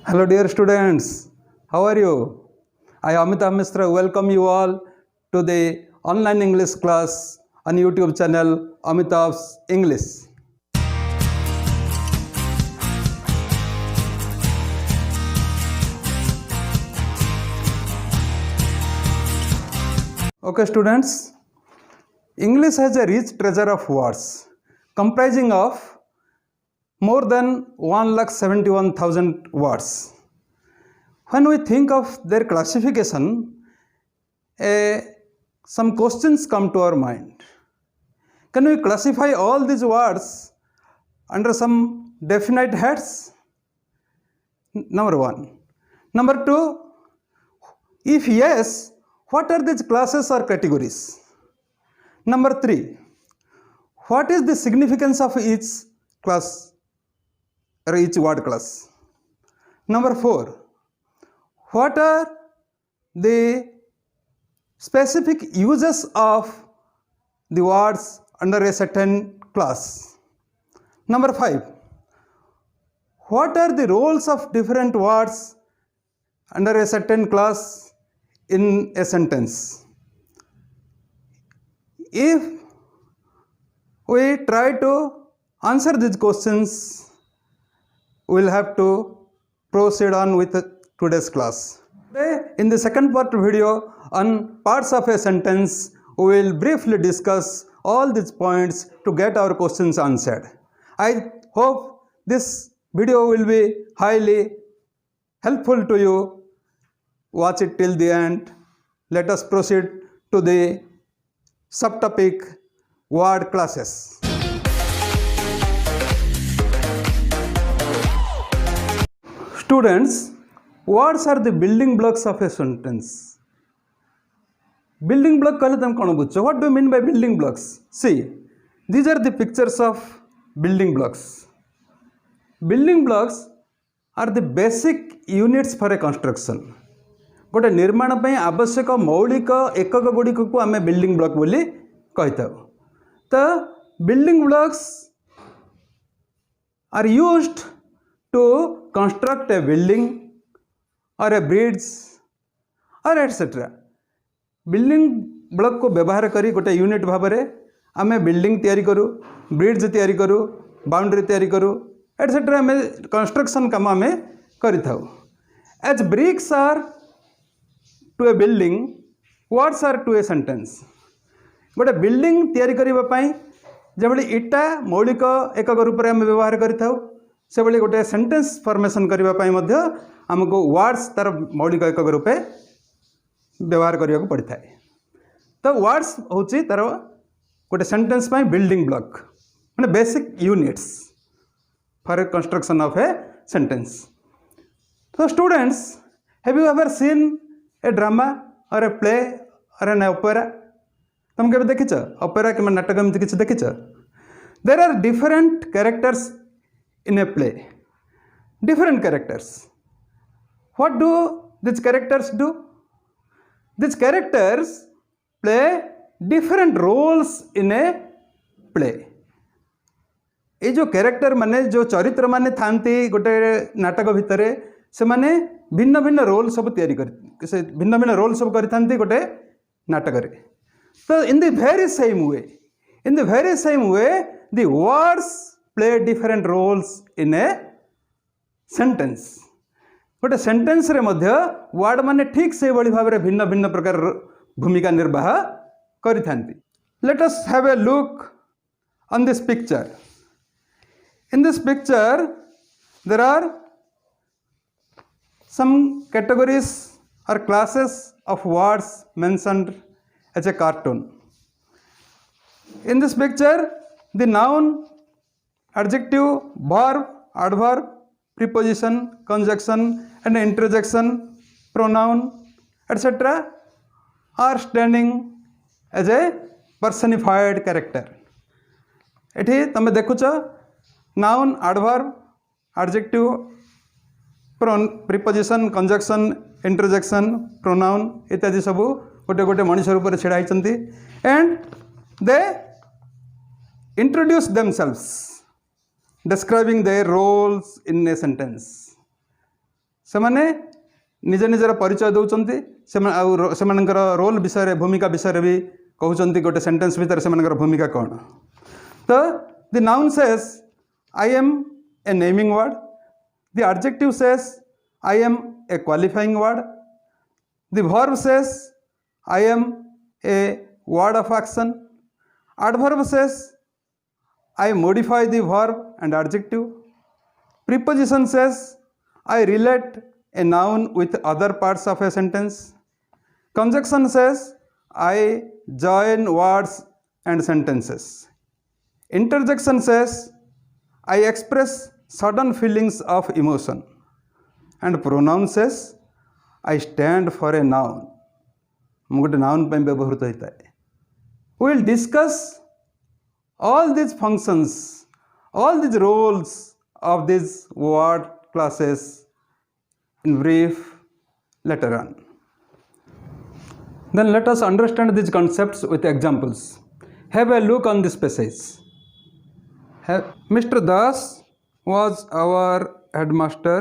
Hello, dear students. How are you? I, Amitabh Misra, welcome you all to the online English class on YouTube channel Amitabh's English. Okay, students. English has a rich treasure of words comprising of more than 1,71,000 words. When we think of their classification, some questions come to our mind. Can we classify all these words under some definite heads? Number one. Number two, if yes, what are these classes or categories? Number three, what is the significance of each class or each word class? Number four, what are the specific uses of the words under a certain class? Number five, what are the roles of different words under a certain class in a sentence? If we try to answer these questions, we will have to proceed on with today's class. Today, in the second part video on parts of a sentence, we will briefly discuss all these points to get our questions answered. I hope this video will be highly helpful to you. Watch it till the end. Let us proceed to the subtopic word classes. Students, words are the building blocks of a sentence. Building block कहें तुम कौन बुझो? What do you mean by building blocks? See, these are the pictures of building blocks. Building blocks are the basic units for a construction. गोटे निर्माण ପାଇଁ आवश्यक मौलिक एकक गुड़िक को आम बिल्डिंग ब्लॉक बोली कही था. तो building blocks are used to construct a building और ए ब्रिज और एटसेट्रा. बिल्डिंग ब्लॉक को व्यवहार करी गोटे यूनिट भाव में आम बिल्डिंग तैयारी करूँ, ब्रिज तैयारी करूँ, बाउंड्री तैयारी करूँ, एटसेट्रा आम कंस्ट्रक्शन काम आम करि थाउ. As bricks are to a building, words are to a sentence. गोटे बिल्डिंग तैयारी करबा पई जेबली इटा मौलिक एकक रूप में आम व्यवहार करिथाउ, से भली गोटे सेंटेंस फॉर्मेशन करबा पई मध्य हमको वर्ड्स तार मौलिक एकक रूप में व्यवहार करिया को पड़ता है. तो वर्ड्स होची तार गोटे सेंटेंस पई बिल्डिंग ब्लॉक माने basic units for a construction of a sentence. तो students, have you ever seen a drama or a play or an opera? तुम केबे देखिछ ओपेरा कि नाटक एमती किसी देखिछ? There are different characters in a play, different characters. What do this characters do? This characters play different roles in a play. ये जो कैरेक्टर माने जो चरित्र माने थांती गोटे नाटक भितर से माने भिन्न भिन्न रोल सब तैयारी कर भिन्न भिन्न रोल सब करि गोटे नाटक रे. तो in the very same way the words play different roles in a sentence. गोटे सेंटेंस रे मध्य वर्ड माने ठीक से बड़ी भाव में भिन्न भिन्न प्रकार भूमिका निर्वाह करिथांती. Let us have a look on this picture. In this picture, there are some categories or classes of words mentioned as a cartoon. In this picture, the noun, adjective, verb, adverb, preposition, conjunction and interjection, pronoun, etc. are standing as a personified character. एठी तमे देखुछ noun, adverb, adjective, preposition, conjunction, interjection, pronoun इत्यादि सब गोटे गोटे मनीष रूप में छिड़ा होती. And they introduce themselves describing their roles in a sentence. से माने निज निजर परिचय दौरान से रोल विषय भूमिका विषय भी कहते गोटे सेंटेंस भितर से भूमिका कौन। तो the noun says I am a naming word, the adjective says I am a qualifying word, the verb says I am a word of action, adverb says I modify the verb and adjective, preposition says I relate a noun with other parts of a sentence, conjunction says I join words and sentences, interjection says I express sudden feelings of emotion, and pronoun says I stand for a noun, गोटे noun पर व्यवहृत होता है। We will discuss all these functions, all these roles of these word classes in brief later on. Then let us understand these concepts with examples. Have a look on this passage. Mr. Das was our headmaster.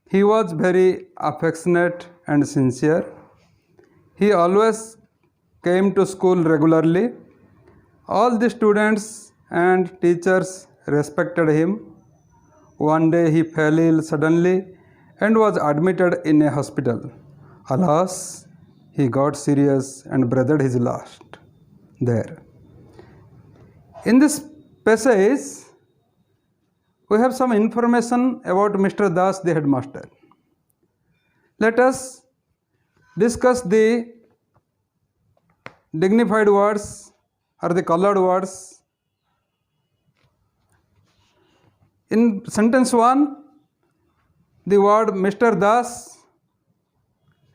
He was very affectionate and sincere. He always came to school regularly. All the students and teachers respected him. One day he fell ill suddenly and was admitted in a hospital. Alas, he got serious and breathed his last there. In this passage, we have some information about Mr. Das, the headmaster. Let us discuss the dignified words or the colored words. In sentence 1, the word Mr. Das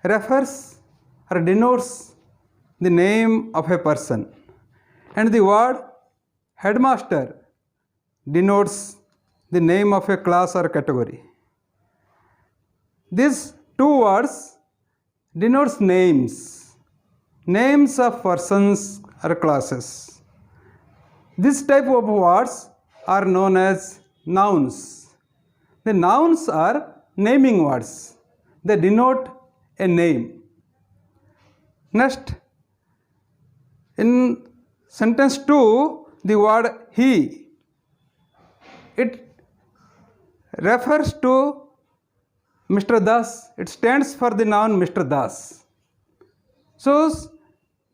refers or denotes the name of a person, and the word headmaster denotes the name of a class or category. These two words denotes names of persons or classes. This type of words are known as nouns. The nouns are naming words. They denote a name. Next, in sentence 2, the word he, it refers to Mr. Das. It stands for the noun Mr. Das. So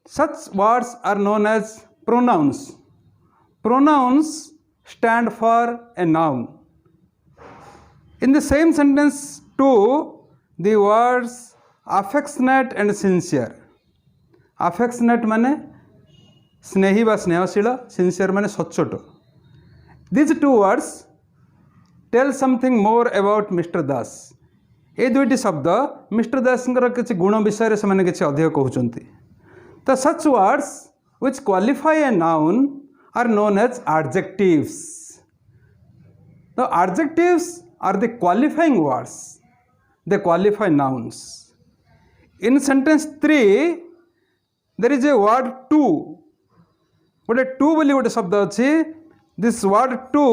such words are known as pronouns. Pronouns stand for a noun. In the same sentence 2, the words affectionate and sincere. Affectionate माने स्नेही बा स्नेहशील, sincere माने सच्चोट. These two words tell something more about Mr. Das. ये दुईटी शब्द mister दास किसी गुण विषय से मैंने किसी अधिक कहते। तो such words which qualify a noun are known as adjectives. The adjectives are the qualifying words, they qualify nouns. In sentence 3 there is a word to. गोटे टू बोली गोटे शब्द अच्छी. This word to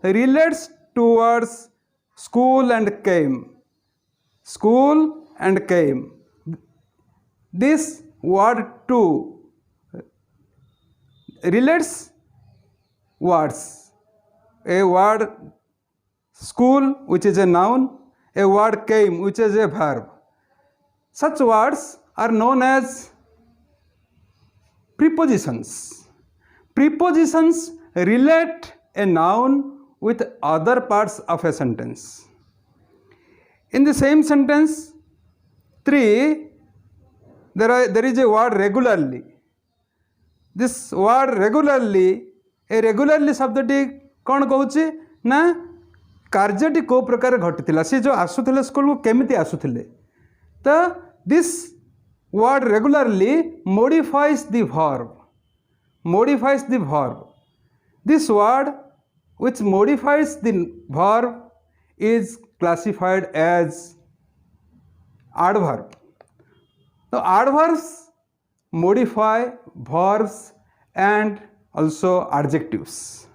relates towards school and came. School and came. This word to relates words. A word school, which is a noun, a word came, which is a verb. Such words are known as prepositions. Prepositions relate a noun with other parts of a sentence. In the same sentence 3, there is a word regularly. This word regularly, a regularly शब्दटी कौन कहूँ ना कार्यटी को प्रकार घटी सी जो आसुले school को केमिति आसुले. तो this word regularly modifies the verb. Modifies the verb. This word which modifies the verb is classified as adverb. Now adverbs modify verbs and also adjectives.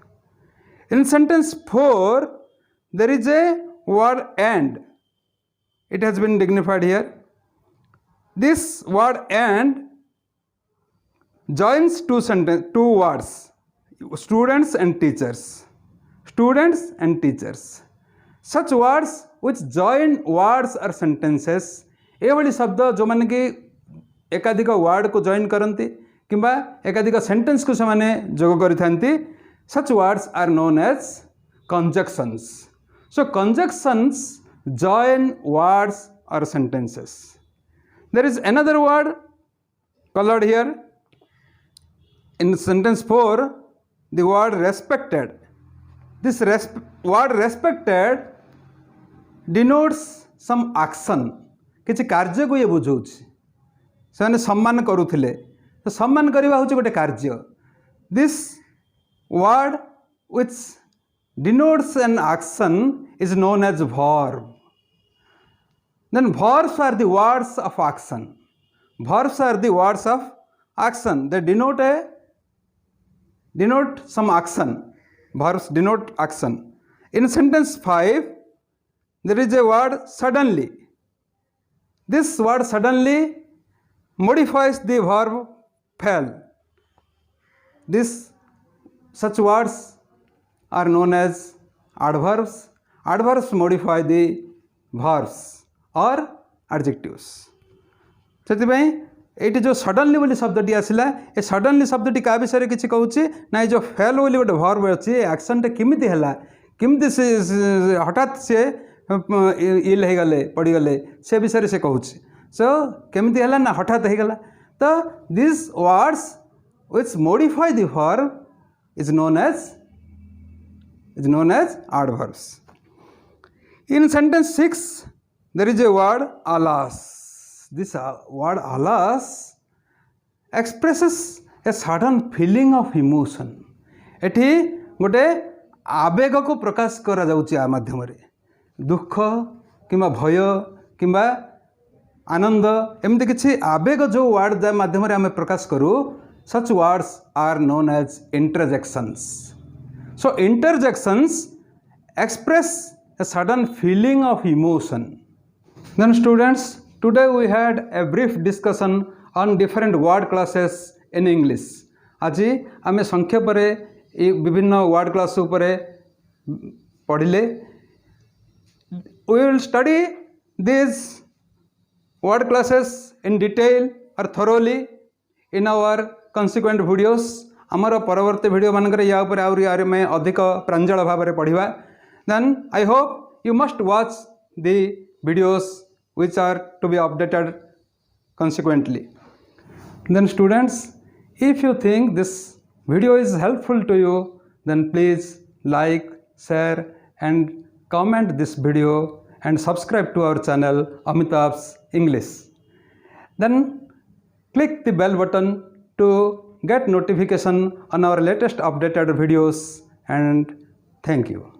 In sentence 4 there is a word and. it has been dignified here. This word and joins two words, students and teachers. Students and teachers. Such words which join words or sentences, एभली शब्द जो माने कि एकाधिक word को join करती किंबा एकाधिक सेंटेंस को से जोग करिथांती, such words are known as conjunctions. So conjunctions join words or sentences. There is another word colored here in sentence 4, the word respected. This word respected denotes some action. किसी कार्य को ये बुझाऊँ से सम्मान करुले, तो सम्मान करवा हूँ गोटे कार्य. This word which denotes an action is known as verb. Then verbs are the words of action. Verbs are the words of action. They denote some action. Verbs denote action. In sentence 5, there is a word suddenly. This word suddenly modifies the verb fell. Such words are known as adverbs. Adverbs modify the verbs or adjectives. ସେଥିପାଇଁ ଏଇଠି जो suddenly बोली शब्दटी आसला, ए suddenly शब्दटी क्या विषय किसी कहूँ ना, ये जो फेल बोली गोटे वर्ब अच्छी एक्शनटा केमिति हैला, केमिति से हठात से इल हो गले पड़गले से विषय से कहूँ. सो केमिति हैला ना हठात हो गला. तो this words which modify the verb is known as adverbs. In sentence 6, there is a word alas. This word alas expresses a certain feeling of emotion. एठी गोटे आवेग को प्रकाश करा जाउची आ माध्यम रे, दुख किंबा भय किंबा आनंद एमती किछि आवेग जो वर्ड माध्यम रे आमे प्रकाश करू, such words are known as interjections. So interjections express a certain feeling of emotion. Then students, today we had a brief discussion on different word classes in English. আজি आमे संक्षेपरे विभिन्न word class उपरे पढ़िले. We will study these word classes in detail or thoroughly in our consequent videos. आमर परवर्ती video मानक या ऊपर आउरी में अधिक प्रांजल भाव में पढ़ा. Then I hope you must watch the videos which are to be updated consequently. Then students, if you think this video is helpful to you, then please like, share and comment this video and subscribe to our channel Amitabh's English. Then click the bell button to get notification on our latest updated videos, and thank you.